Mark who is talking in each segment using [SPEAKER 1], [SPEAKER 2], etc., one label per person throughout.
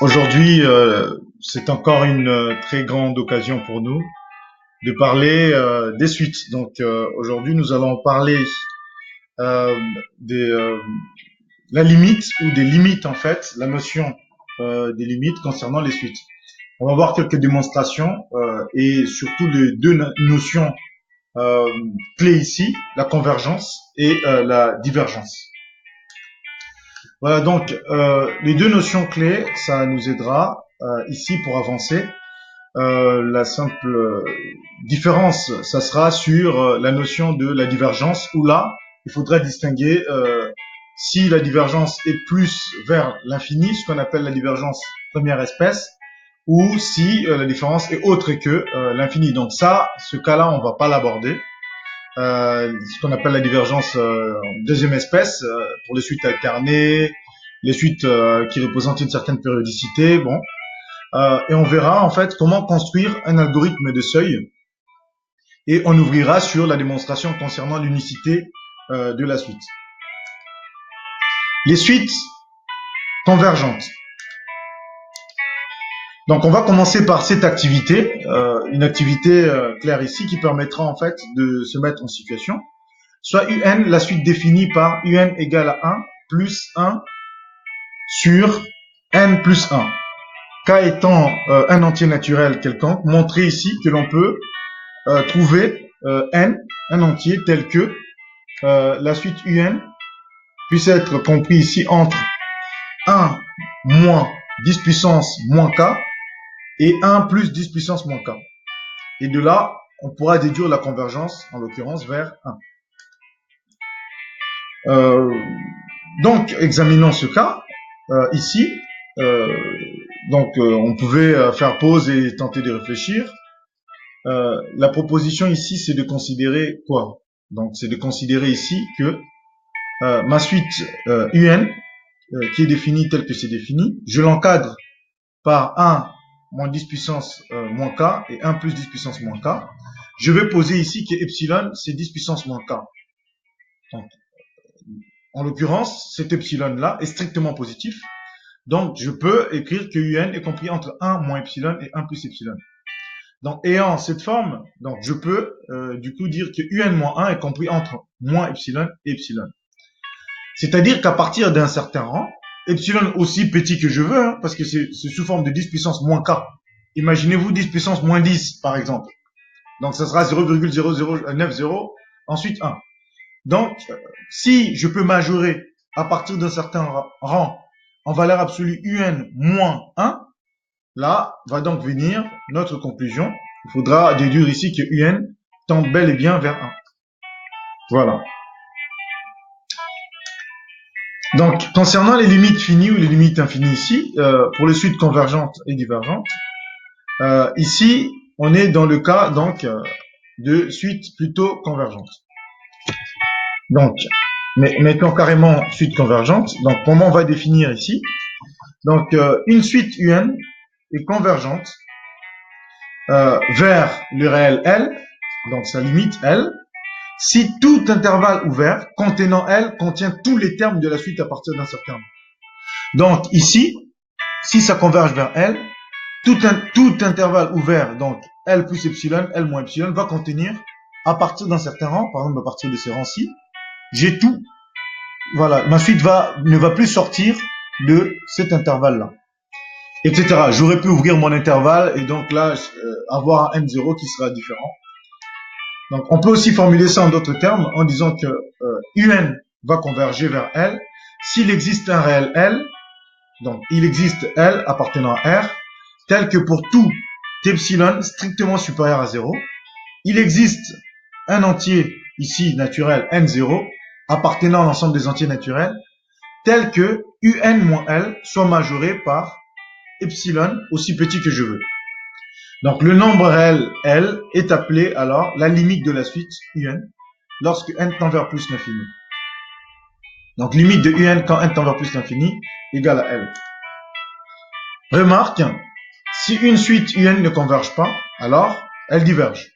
[SPEAKER 1] Aujourd'hui, c'est encore une très grande occasion pour nous de parler des suites. Donc aujourd'hui, nous allons parler euh, des la limite ou des limites en fait, la notion des limites concernant les suites. On va voir quelques démonstrations et surtout les deux notions euh, clés ici, la convergence et la divergence. Voilà, donc les deux notions clés, ça nous aidera ici pour avancer. La simple différence, ça sera sur la notion de la divergence, où là, il faudra distinguer si la divergence est plus vers l'infini, ce qu'on appelle la divergence première espèce, ou si la différence est autre que l'infini. Donc ça, ce cas-là, on va pas l'aborder. Ce qu'on appelle la divergence deuxième espèce, pour les suites alternées, les suites qui représentent une certaine périodicité, bon. Et on verra en fait comment construire un algorithme de seuil et on ouvrira sur la démonstration concernant l'unicité de la suite. Les suites convergentes. Donc on va commencer par cette activité, une activité claire ici qui permettra en fait de se mettre en situation. Soit UN, la suite définie par UN égale à 1 plus 1 sur N plus 1. K étant un entier naturel quelconque, montrer ici que l'on peut trouver N, un entier tel que la suite UN puisse être compris ici entre 1 moins 10 puissance moins K et 1 plus 10 puissance moins K. Et de là, on pourra déduire la convergence, en l'occurrence, vers 1. Donc, examinons ce cas ici. On pouvait faire pause et tenter de réfléchir. La proposition ici, c'est de considérer quoi? Donc, c'est de considérer ici que ma suite UN, qui est définie telle que c'est défini, je l'encadre par 1 moins 10 puissance moins K et 1 plus 10 puissance moins K. Je vais poser ici que epsilon, c'est 10 puissance moins K. Donc, en l'occurrence, cet epsilon-là est strictement positif. Donc, je peux écrire que UN est compris entre 1 moins epsilon et 1 plus epsilon. Donc, ayant cette forme, donc je peux du coup dire que UN moins 1 est compris entre moins epsilon et epsilon. C'est-à-dire qu'à partir d'un certain rang, epsilon aussi petit que je veux, hein, parce que c'est sous forme de 10 puissance moins K. Imaginez-vous 10 puissance moins 10, par exemple. Donc, ça sera 0,0090, ensuite 1. Donc, si je peux majorer à partir d'un certain rang en valeur absolue UN moins 1, là va donc venir notre conclusion. Il faudra déduire ici que UN tend bel et bien vers 1. Voilà. Donc, concernant les limites finies ou les limites infinies ici, pour les suites convergentes et divergentes, ici, on est dans le cas donc de suites plutôt convergentes. Donc, mettons carrément suite convergente. Donc, comment on va définir ici? Donc, une suite UN est convergente vers le réel L, donc sa limite L, si tout intervalle ouvert contenant L contient tous les termes de la suite à partir d'un certain nombre. Donc, ici, si ça converge vers L, tout intervalle ouvert, donc L plus epsilon, L moins epsilon, va contenir, à partir d'un certain rang, par exemple à partir de ces rangs-ci, j'ai tout. Voilà, ma suite ne va plus sortir de cet intervalle-là, etc. J'aurais pu ouvrir mon intervalle et donc là, avoir un M0 qui sera différent. Donc, on peut aussi formuler ça en d'autres termes en disant que UN va converger vers L s'il existe un réel L, donc il existe L appartenant à R, tel que pour tout epsilon strictement supérieur à 0, il existe un entier ici naturel N0 appartenant à l'ensemble des entiers naturels, tel que UN moins L soit majoré par epsilon aussi petit que je veux. Donc le nombre réel L est appelé alors la limite de la suite UN lorsque n tend vers plus l'infini. Donc limite de UN quand n tend vers plus l'infini égale à L. Remarque, si une suite UN ne converge pas, alors elle diverge.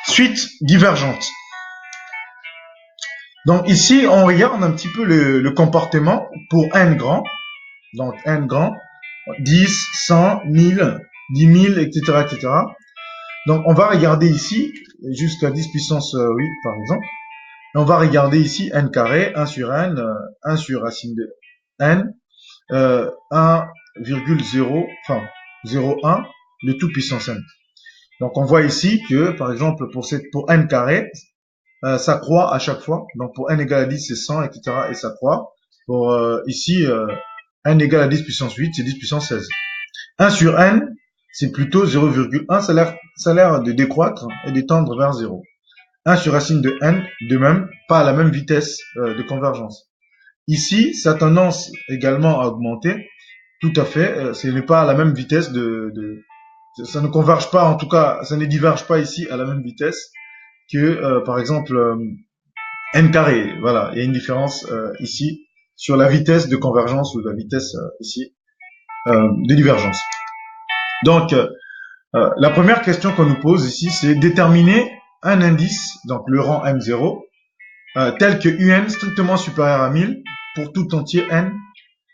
[SPEAKER 1] Suite divergente. Donc ici, on regarde un petit peu le comportement pour n grand. Donc n grand, 10, 100, 1000, 10 000, etc., etc. Donc on va regarder ici, jusqu'à 10 puissance 8 par exemple. Et on va regarder ici n carré, 1 sur n, 1 sur racine de n, 1,0, enfin 0,1, le tout puissance n. Donc on voit ici que, par exemple, pour n carré, ça croît à chaque fois. Donc pour n égale à 10, c'est 100, etc. Et ça croît. Pour ici, n égale à 10 puissance 8, c'est 10 puissance 16. 1 sur n, c'est plutôt 0,1, ça a l'air de décroître et de tendre vers 0. 1 sur racine de n, de même, pas à la même vitesse de convergence. Ici, ça a tendance également à augmenter, tout à fait, ce n'est pas à la même vitesse ça ne converge pas, en tout cas, ça ne diverge pas ici à la même vitesse que, par exemple, n carré. Voilà, il y a une différence ici sur la vitesse de convergence ou la vitesse ici de divergence. Donc, la première question qu'on nous pose ici, c'est déterminer un indice, donc le rang M0, tel que UN strictement supérieur à 1000 pour tout entier N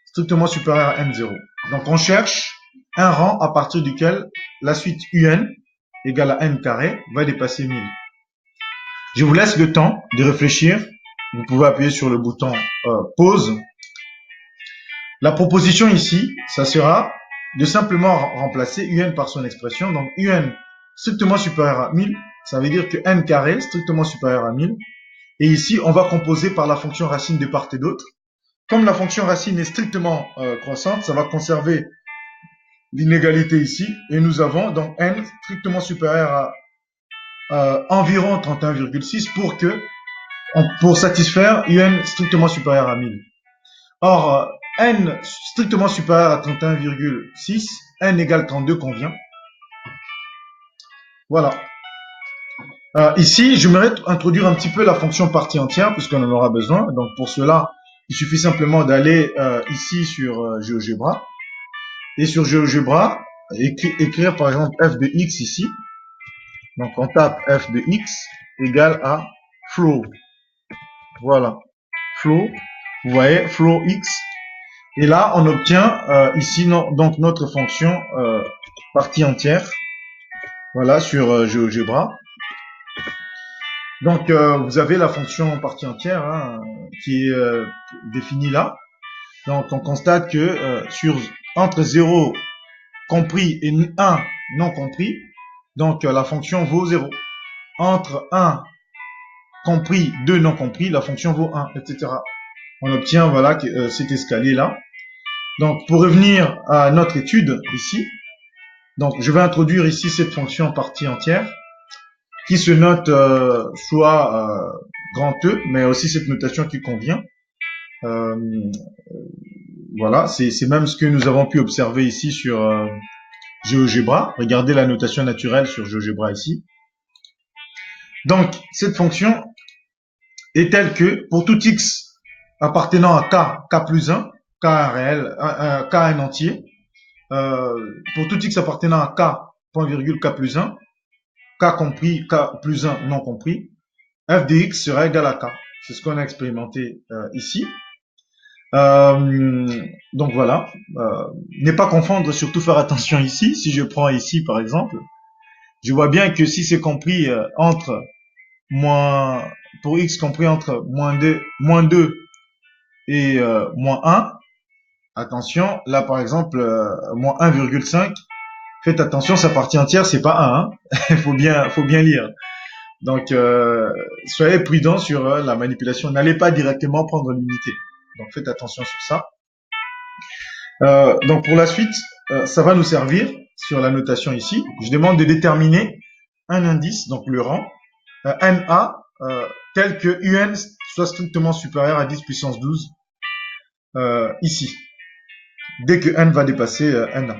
[SPEAKER 1] strictement supérieur à M0. Donc on cherche un rang à partir duquel la suite UN égale à N carré va dépasser 1000. Je vous laisse le temps de réfléchir. Vous pouvez appuyer sur le bouton pause. La proposition ici, ça sera de simplement remplacer UN par son expression. Donc UN strictement supérieur à 1000, ça veut dire que N carré strictement supérieur à 1000. Et ici, on va composer par la fonction racine de part et d'autre. Comme la fonction racine est strictement croissante, ça va conserver l'inégalité ici. Et nous avons donc N strictement supérieur à environ 31,6 pour satisfaire UN strictement supérieur à 1000. Or, N strictement supérieur à 31,6, N égale 32 convient. Voilà. Ici, j'aimerais introduire un petit peu la fonction partie entière, puisqu'on en aura besoin. Donc, pour cela, il suffit simplement d'aller ici sur GeoGebra. Et sur GeoGebra, écrire par exemple f de x ici. Donc, on tape f de x égale à flow. Voilà. Flow. Vous voyez, flow x. Et là, on obtient ici donc notre fonction partie entière. Voilà, sur GeoGebra. Donc, vous avez la fonction partie entière hein, qui est définie là. Donc, on constate que entre 0 compris et 1 non compris, donc la fonction vaut 0. Entre 1 compris, 2 non compris, la fonction vaut 1, etc. On obtient voilà cet escalier là. Donc, pour revenir à notre étude ici, donc je vais introduire ici cette fonction partie entière qui se note soit grand E, mais aussi cette notation qui convient. Voilà, c'est même ce que nous avons pu observer ici sur GeoGebra. Regardez la notation naturelle sur GeoGebra ici. Donc, cette fonction est telle que pour tout x appartenant à k plus 1, k un réel, k un entier, pour tout x appartenant à k, point virgule, k plus 1, k compris, k plus 1 non compris, f de x sera égal à k. C'est ce qu'on a expérimenté ici. Donc voilà, ne pas confondre, surtout faire attention ici. Si je prends ici par exemple, je vois bien que si c'est compris entre pour x compris entre moins 2 et moins 1, attention, là par exemple, moins 1,5, faites attention, sa partie entière, c'est pas 1, hein. Il faut bien lire. Donc, soyez prudent sur la manipulation. N'allez pas directement prendre l'unité. Donc, faites attention sur ça. Donc, pour la suite, ça va nous servir sur la notation ici. Je demande de déterminer un indice, donc le rang, NA, tel que UN soit strictement supérieur à 10 puissance 12 ici, dès que N va dépasser NA.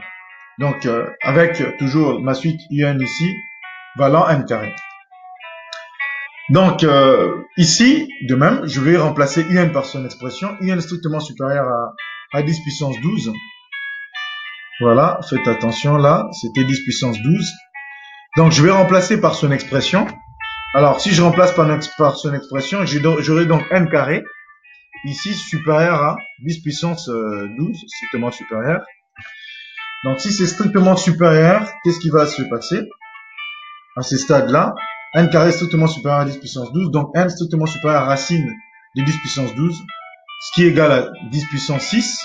[SPEAKER 1] Donc, avec toujours ma suite UN ici, valant N carré. Donc, ici, de même, je vais remplacer UN par son expression. UN strictement supérieur à 10 puissance 12. Voilà, faites attention là, c'était 10 puissance 12. Donc, je vais remplacer par son expression Alors, si je remplace par son expression, j'aurai donc n carré, ici supérieur à 10 puissance 12, strictement supérieur. Donc, si c'est strictement supérieur, qu'est-ce qui va se passer à ces stades-là? N carré strictement supérieur à 10 puissance 12, donc n strictement supérieur à racine de 10 puissance 12, ce qui est égal à 10 puissance 6.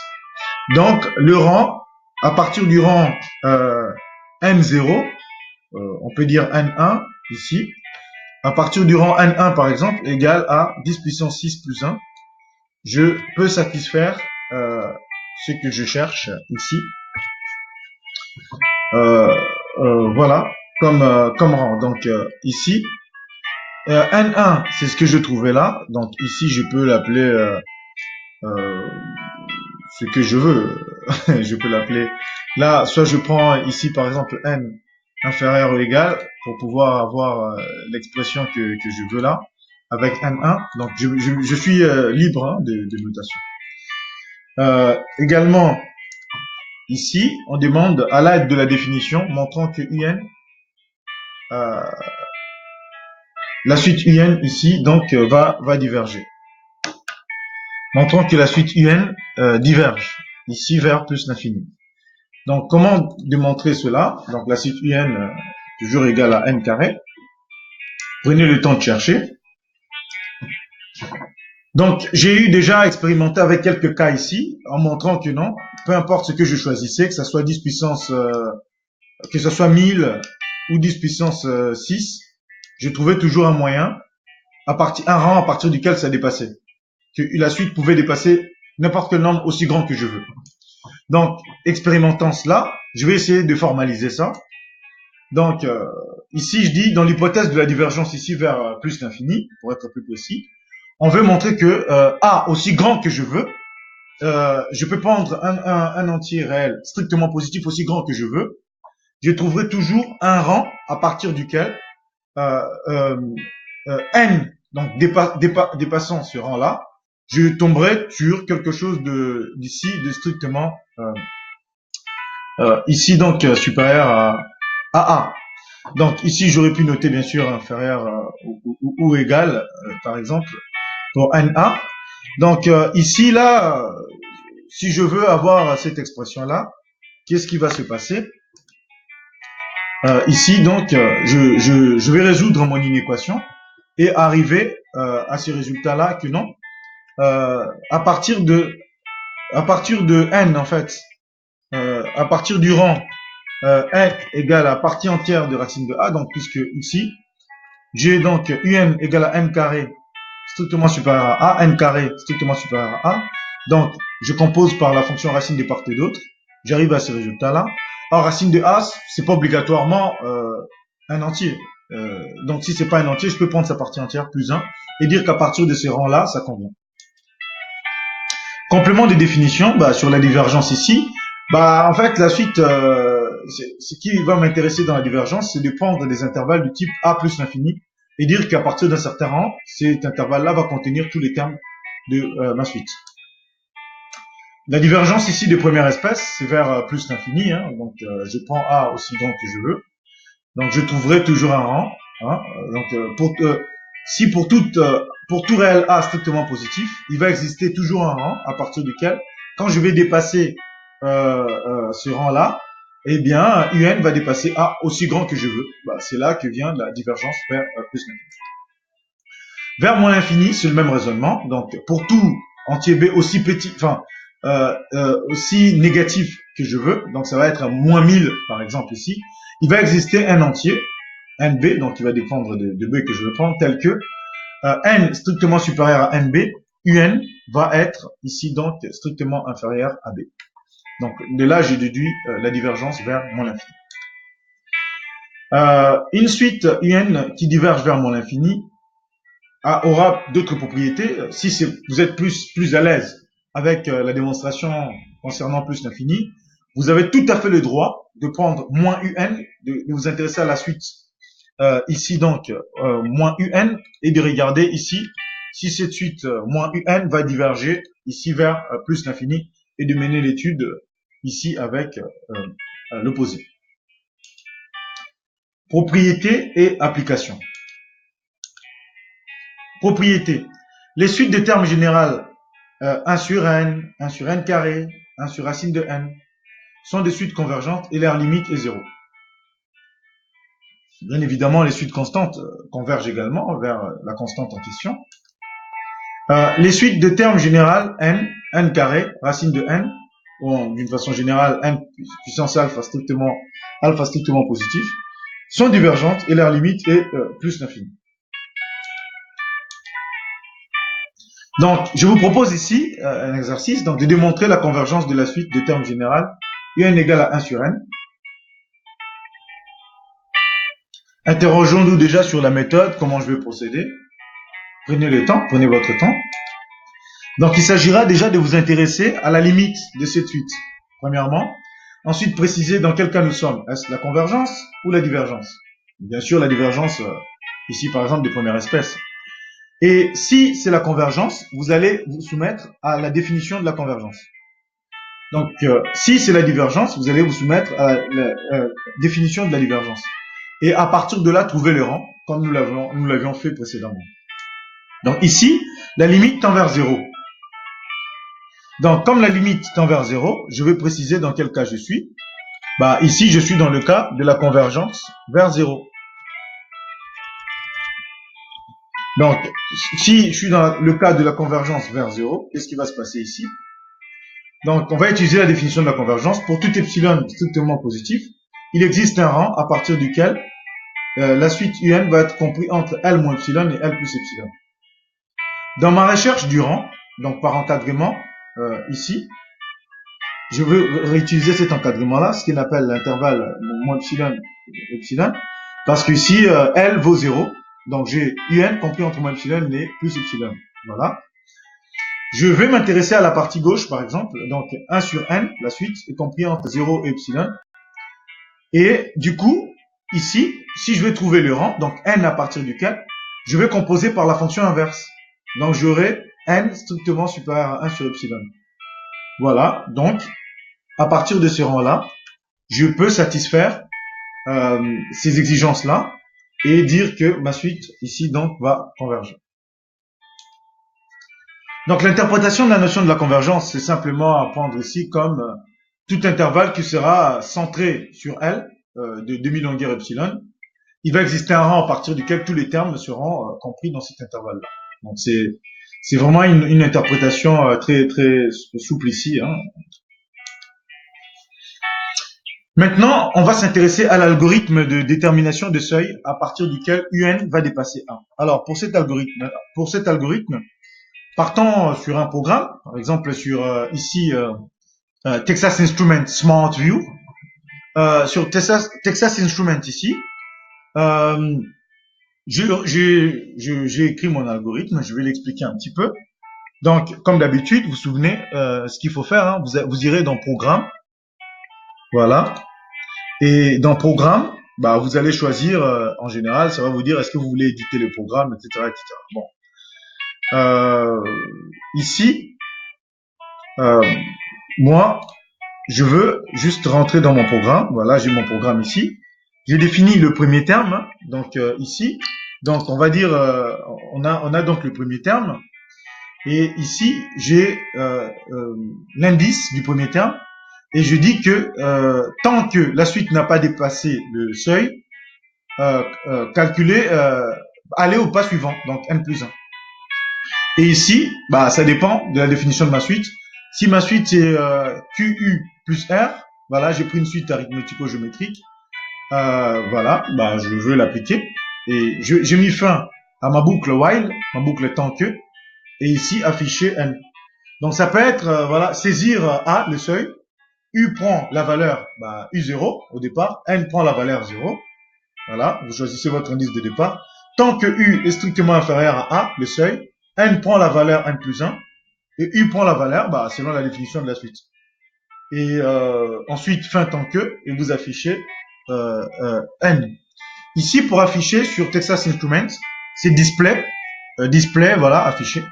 [SPEAKER 1] Donc, le rang, à partir du rang n0, on peut dire n1 ici, à partir du rang n1 par exemple, égal à 10 puissance 6 plus 1, je peux satisfaire ce que je cherche ici. Voilà, comme rang. Donc ici, n1, c'est ce que je trouvais là. Donc ici, je peux l'appeler ce que je veux. Je peux l'appeler là, soit je prends ici par exemple n inférieur ou égal pour pouvoir avoir l'expression que je veux là avec n1. Donc je suis libre hein, de notation. Également ici, on demande à l'aide de la définition montrant que un la suite un ici donc va diverger. Montrant que la suite un diverge ici vers plus l'infini. Donc, comment démontrer cela? Donc, la suite un toujours égale à n carré. Prenez le temps de chercher. Donc, j'ai eu déjà expérimenté avec quelques cas ici, en montrant que non, peu importe ce que je choisissais, que ce soit 10 puissance, que ce soit 1000 ou 10 puissance 6, je trouvais toujours un moyen, un rang à partir duquel ça dépassait. Que la suite pouvait dépasser n'importe quel nombre aussi grand que je veux. Donc, expérimentant cela, je vais essayer de formaliser ça. Donc, ici, je dis, dans l'hypothèse de la divergence ici vers plus l'infini, pour être plus précis, on veut montrer que A, aussi grand que je veux, je peux prendre un entier réel strictement positif aussi grand que je veux, je trouverai toujours un rang à partir duquel n, donc dépassant ce rang-là, je tomberai sur quelque chose d'ici de strictement ici donc supérieur à A. Donc ici j'aurais pu noter bien sûr inférieur ou égal par exemple pour NA. Donc ici là, si je veux avoir cette expression là, qu'est-ce qui va se passer? Ici donc je vais résoudre mon inéquation et arriver à ce résultat là que non, à partir de n en fait, à partir du rang n égale à partie entière de racine de a, donc puisque ici j'ai donc un égale à n carré strictement supérieur à a, n carré strictement supérieur à a, donc je compose par la fonction racine de part et d'autre, j'arrive à ce résultat là. Or racine de a c'est pas obligatoirement un entier, donc si c'est pas un entier je peux prendre sa partie entière plus 1 et dire qu'à partir de ces rangs là ça convient. Complément des définitions, sur la divergence ici, en fait, la suite, ce qui va m'intéresser dans la divergence, c'est de prendre des intervalles du type a plus l'infini et dire qu'à partir d'un certain rang, cet intervalle-là va contenir tous les termes de ma suite. La divergence ici de première espèce, c'est vers plus l'infini, hein, donc je prends a aussi grand que je veux, donc je trouverai toujours un rang. Hein, donc si pour tout réel a strictement positif, il va exister toujours un rang à partir duquel, quand je vais dépasser ce rang-là, eh bien, un va dépasser a aussi grand que je veux. C'est là que vient la divergence vers plus l'infini. Vers moins l'infini, c'est le même raisonnement. Donc, pour tout entier b aussi petit, aussi négatif que je veux, donc ça va être à moins 1000 par exemple ici, il va exister un entier, nb, donc il va dépendre de b que je veux prendre, tel que n strictement supérieur à nb, un va être ici donc strictement inférieur à b. Donc de là, j'ai déduit la divergence vers moins l'infini. Une suite un qui diverge vers moins l'infini aura d'autres propriétés. Si vous êtes plus à l'aise avec la démonstration concernant plus l'infini, vous avez tout à fait le droit de prendre moins un, de vous intéresser à la suite ici donc moins un et de regarder ici si cette suite moins un va diverger ici vers plus l'infini et de mener l'étude ici avec l'opposé. Propriétés et applications. Propriété. Les suites de termes générales 1 sur n, 1 sur n carré, 1 sur racine de n sont des suites convergentes et leur limite est 0. Bien évidemment, les suites constantes convergent également vers la constante en question. Les suites de termes générales n carré, racine de n, ou d'une façon générale n puissance alpha strictement positif, sont divergentes et leur limite est plus l'infini. Donc, je vous propose ici un exercice donc, de démontrer la convergence de la suite de termes générales un égale à 1 sur n. Interrogeons-nous déjà sur la méthode, comment je vais procéder. Prenez le temps, prenez votre temps. Donc, il s'agira déjà de vous intéresser à la limite de cette suite, premièrement. Ensuite, préciser dans quel cas nous sommes. Est-ce la convergence ou la divergence? Bien sûr, la divergence, ici par exemple, de première espèce. Et si c'est la convergence, vous allez vous soumettre à la définition de la convergence. Donc, si c'est la divergence, vous allez vous soumettre à la définition de la divergence. Et à partir de là, trouver le rang, comme nous l'avions fait précédemment. Donc ici, la limite tend vers 0. Donc, comme la limite tend vers 0, je vais préciser dans quel cas je suis. Bah, ici, je suis dans le cas de la convergence vers 0. Donc, si je suis dans le cas de la convergence vers 0, qu'est-ce qui va se passer ici? Donc, on va utiliser la définition de la convergence. Pour tout epsilon strictement positif, il existe un rang à partir duquel la suite un va être compris entre L moins epsilon et L plus epsilon. Dans ma recherche du rang, donc par encadrement, ici, je veux réutiliser cet encadrement-là, ce qu'on appelle l'intervalle moins epsilon et epsilon, parce qu'ici, L vaut 0, donc j'ai un compris entre moins epsilon et plus epsilon. Voilà. Je vais m'intéresser à la partie gauche, par exemple, donc 1 sur n, la suite, est compris entre 0 et epsilon. Et du coup, ici, si je vais trouver le rang, donc n à partir duquel, je vais composer par la fonction inverse. Donc j'aurai n strictement supérieur à 1 sur epsilon. Voilà, donc à partir de ce rang-là, je peux satisfaire ces exigences-là et dire que ma suite ici donc va converger. Donc l'interprétation de la notion de la convergence, c'est simplement à prendre ici comme tout intervalle qui sera centré sur L de demi-longueur epsilon. Il va exister un rang à partir duquel tous les termes seront compris dans cet intervalle-là. Donc c'est vraiment une interprétation très souple ici. Hein. Maintenant, on va s'intéresser à l'algorithme de détermination de seuil à partir duquel UN va dépasser 1. Alors pour cet algorithme, partons sur un programme, par exemple sur ici Texas Instruments Smart View. Sur Texas Instruments ici, j'ai écrit mon algorithme, je vais l'expliquer un petit peu. Donc, comme d'habitude, vous vous souvenez ce qu'il faut faire, hein, vous irez dans Programme, voilà, et dans Programme, bah, vous allez choisir, en général, ça va vous dire est-ce que vous voulez éditer le programme, etc. etc. Bon. Ici, moi, je veux juste rentrer dans mon programme. Voilà, j'ai mon programme ici. J'ai défini le premier terme, hein, donc ici. Donc, on va dire, on a donc le premier terme. Et ici, j'ai l'indice du premier terme. Et je dis que tant que la suite n'a pas dépassé le seuil, calculez, allez au pas suivant, donc n plus 1. Et ici, bah, ça dépend de la définition de ma suite. Si ma suite c'est QU plus R, voilà, j'ai pris une suite arithmético-géométrique. Voilà, bah, je veux l'appliquer. Et j'ai mis fin à ma boucle while, ma boucle tant que, et ici afficher n. Donc ça peut être, voilà, saisir A, le seuil, U prend la valeur bah, U0 au départ, n prend la valeur 0. Voilà, vous choisissez votre indice de départ. Tant que U est strictement inférieur à A, le seuil, n prend la valeur n plus 1, et U prend la valeur bah, selon la définition de la suite. Et ensuite, fin tant que, et vous affichez n. Ici, pour afficher sur Texas Instruments, c'est display, voilà, affiché.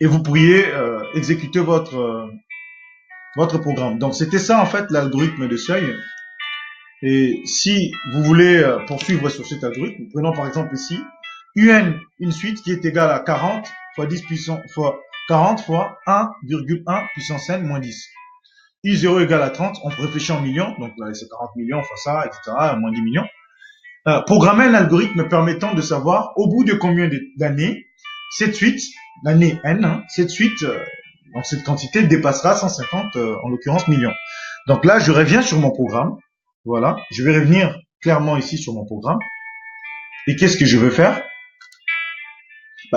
[SPEAKER 1] Et vous pourriez exécuter votre programme. Donc, c'était ça, en fait, l'algorithme de seuil. Et si vous voulez poursuivre sur cet algorithme, prenons par exemple ici UN, une suite qui est égale à 40 fois 10 puissance fois 40 fois 1,1 puissance n moins 10. I0 égale à 30, on réfléchit en millions, donc là c'est 40 millions fois ça, etc., moins 10 millions. Programmer un algorithme permettant de savoir au bout de combien d'années cette suite, l'année n, hein, cette suite, donc cette quantité dépassera 150, en l'occurrence millions. Donc là, je reviens sur mon programme. Voilà, je vais revenir clairement ici sur mon programme. Et qu'est-ce que je veux faire?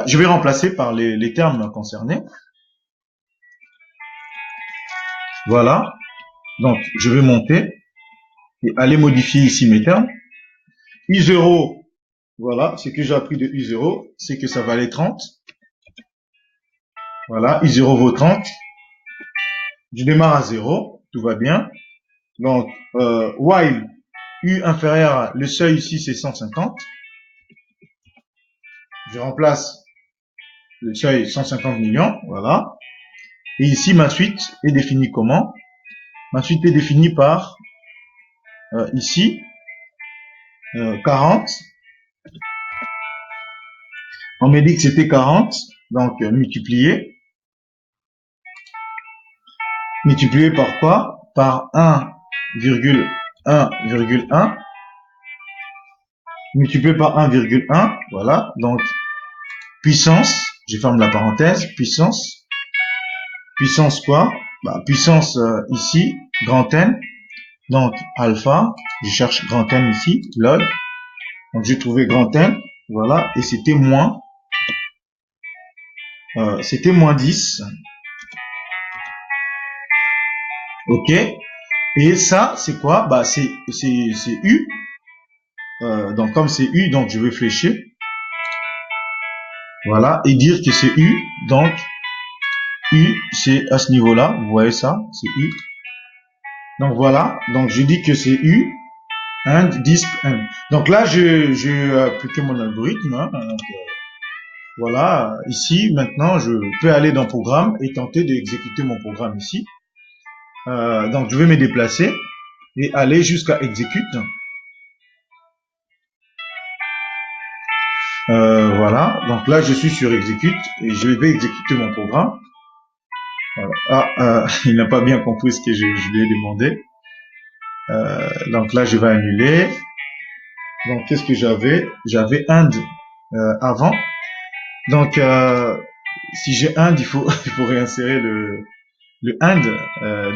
[SPEAKER 1] Je vais remplacer par les termes concernés. Voilà, donc je vais monter et aller modifier ici mes termes. I0, voilà, ce que j'ai appris de I0, c'est que ça valait 30. Voilà, I0 vaut 30. Je démarre à 0, tout va bien. Donc, while U inférieur, le seuil ici c'est 150. Je remplace le seuil 150 millions, voilà. Et ici, ma suite est définie comment? Ma suite est définie par, ici, 40. On m'a dit que c'était 40, donc multiplié. Multiplié par quoi? Par 1,1,1. Multiplié par 1,1, voilà. Donc, puissance, je ferme la parenthèse, puissance. Puissance quoi? Puissance ici, grand N. Donc, alpha, je cherche grand N ici, log. Donc, j'ai trouvé grand N, voilà, et c'était moins 10. Ok. Et ça, c'est quoi? C'est U. Donc, comme c'est U, donc je vais flécher. Voilà. Et dire que c'est U. Donc, U, c'est à ce niveau-là. Vous voyez ça? C'est U. Donc, voilà. Donc, je dis que c'est U. And disp N. Donc là, j'ai appliqué mon algorithme. Hein, donc, voilà. Ici, maintenant, je peux aller dans Programme et tenter d'exécuter mon programme ici. Donc, je vais me déplacer et aller jusqu'à Execute. Voilà. Donc là, je suis sur Execute et je vais exécuter mon programme. Voilà. Il n'a pas bien compris ce que je lui ai demandé. Donc là, je vais annuler. Donc, qu'est-ce que j'avais? J'avais end avant. Donc, si j'ai end, il faut réinsérer le end.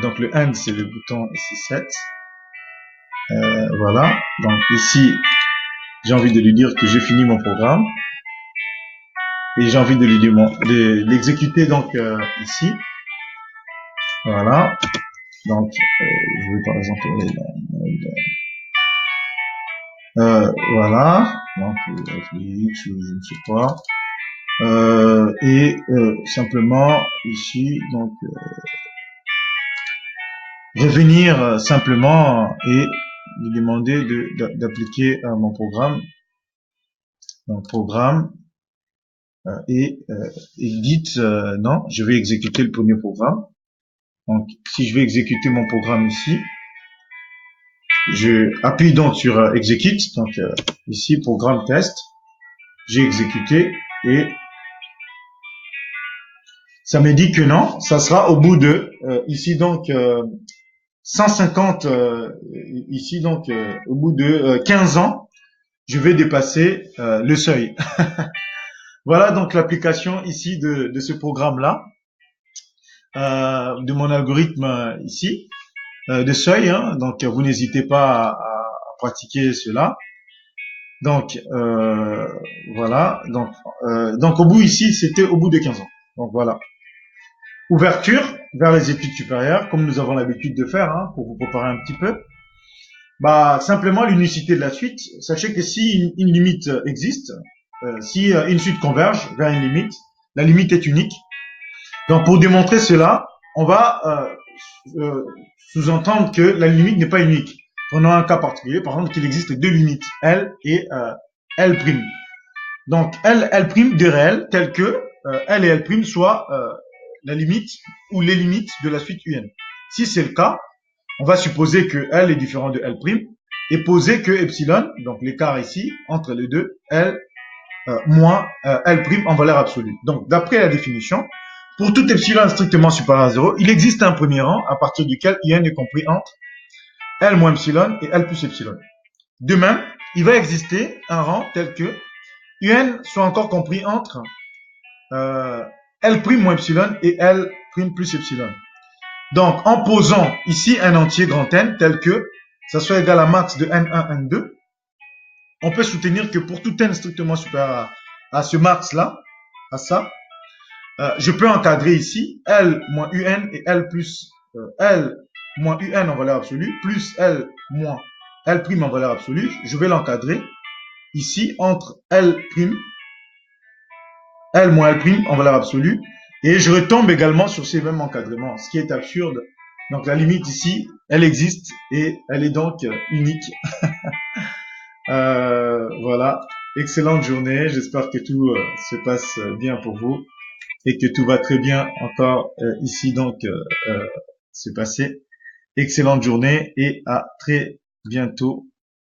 [SPEAKER 1] Donc, le end, c'est le bouton ici 7. Voilà. Donc, ici, j'ai envie de lui dire que j'ai fini mon programme. Et j'ai envie de lui dire l'exécuter donc ici. Voilà. Donc, je vais par exemple aller voilà. Donc, X, je ne sais pas. Et simplement ici, donc revenir simplement et lui demander d'appliquer mon programme. Donc, programme et edit. Non, je vais exécuter le premier programme. Donc, si je vais exécuter mon programme ici, je appuie donc sur execute. Donc, ici, programme test. J'ai exécuté et ça me dit que non, ça sera au bout de, ici donc, 150, ici donc, au bout de 15 ans, je vais dépasser le seuil. Voilà donc l'application ici de ce programme-là, de mon algorithme ici. De seuil, hein, donc vous n'hésitez pas à pratiquer cela. Donc voilà, donc au bout ici, c'était au bout de 15 ans. Donc voilà. Ouverture vers les études supérieures, comme nous avons l'habitude de faire, hein, pour vous préparer un petit peu. Simplement l'unicité de la suite. Sachez que si une limite existe, si une suite converge vers une limite, la limite est unique. Donc pour démontrer cela, on va sous-entendre que la limite n'est pas unique. Prenons un cas particulier, par exemple qu'il existe deux limites, L et L'. Donc L' des réels tels que L et L' soient la limite ou les limites de la suite UN. Si c'est le cas, on va supposer que L est différent de L' et poser que epsilon, donc l'écart ici entre les deux, L moins L' en valeur absolue. Donc, d'après la définition, pour tout epsilon strictement supérieur à 0, il existe un premier rang à partir duquel UN est compris entre L moins epsilon et L plus epsilon. De même, il va exister un rang tel que UN soit encore compris entre L' moins epsilon et L' plus epsilon. Donc, en posant ici un entier grand N tel que ça soit égal à max de N1, N2, on peut soutenir que pour tout N strictement supérieur à ce max-là, à ça, je peux encadrer ici L moins UN et L plus L moins UN en valeur absolue plus L moins L' en valeur absolue. Je vais l'encadrer ici entre L' L moins L' en valeur absolue, et je retombe également sur ces mêmes encadrements, ce qui est absurde. Donc la limite ici, elle existe et elle est donc unique. Voilà, excellente journée, j'espère que tout se passe bien pour vous et que tout va très bien encore ici donc se passer. Excellente journée et à très bientôt.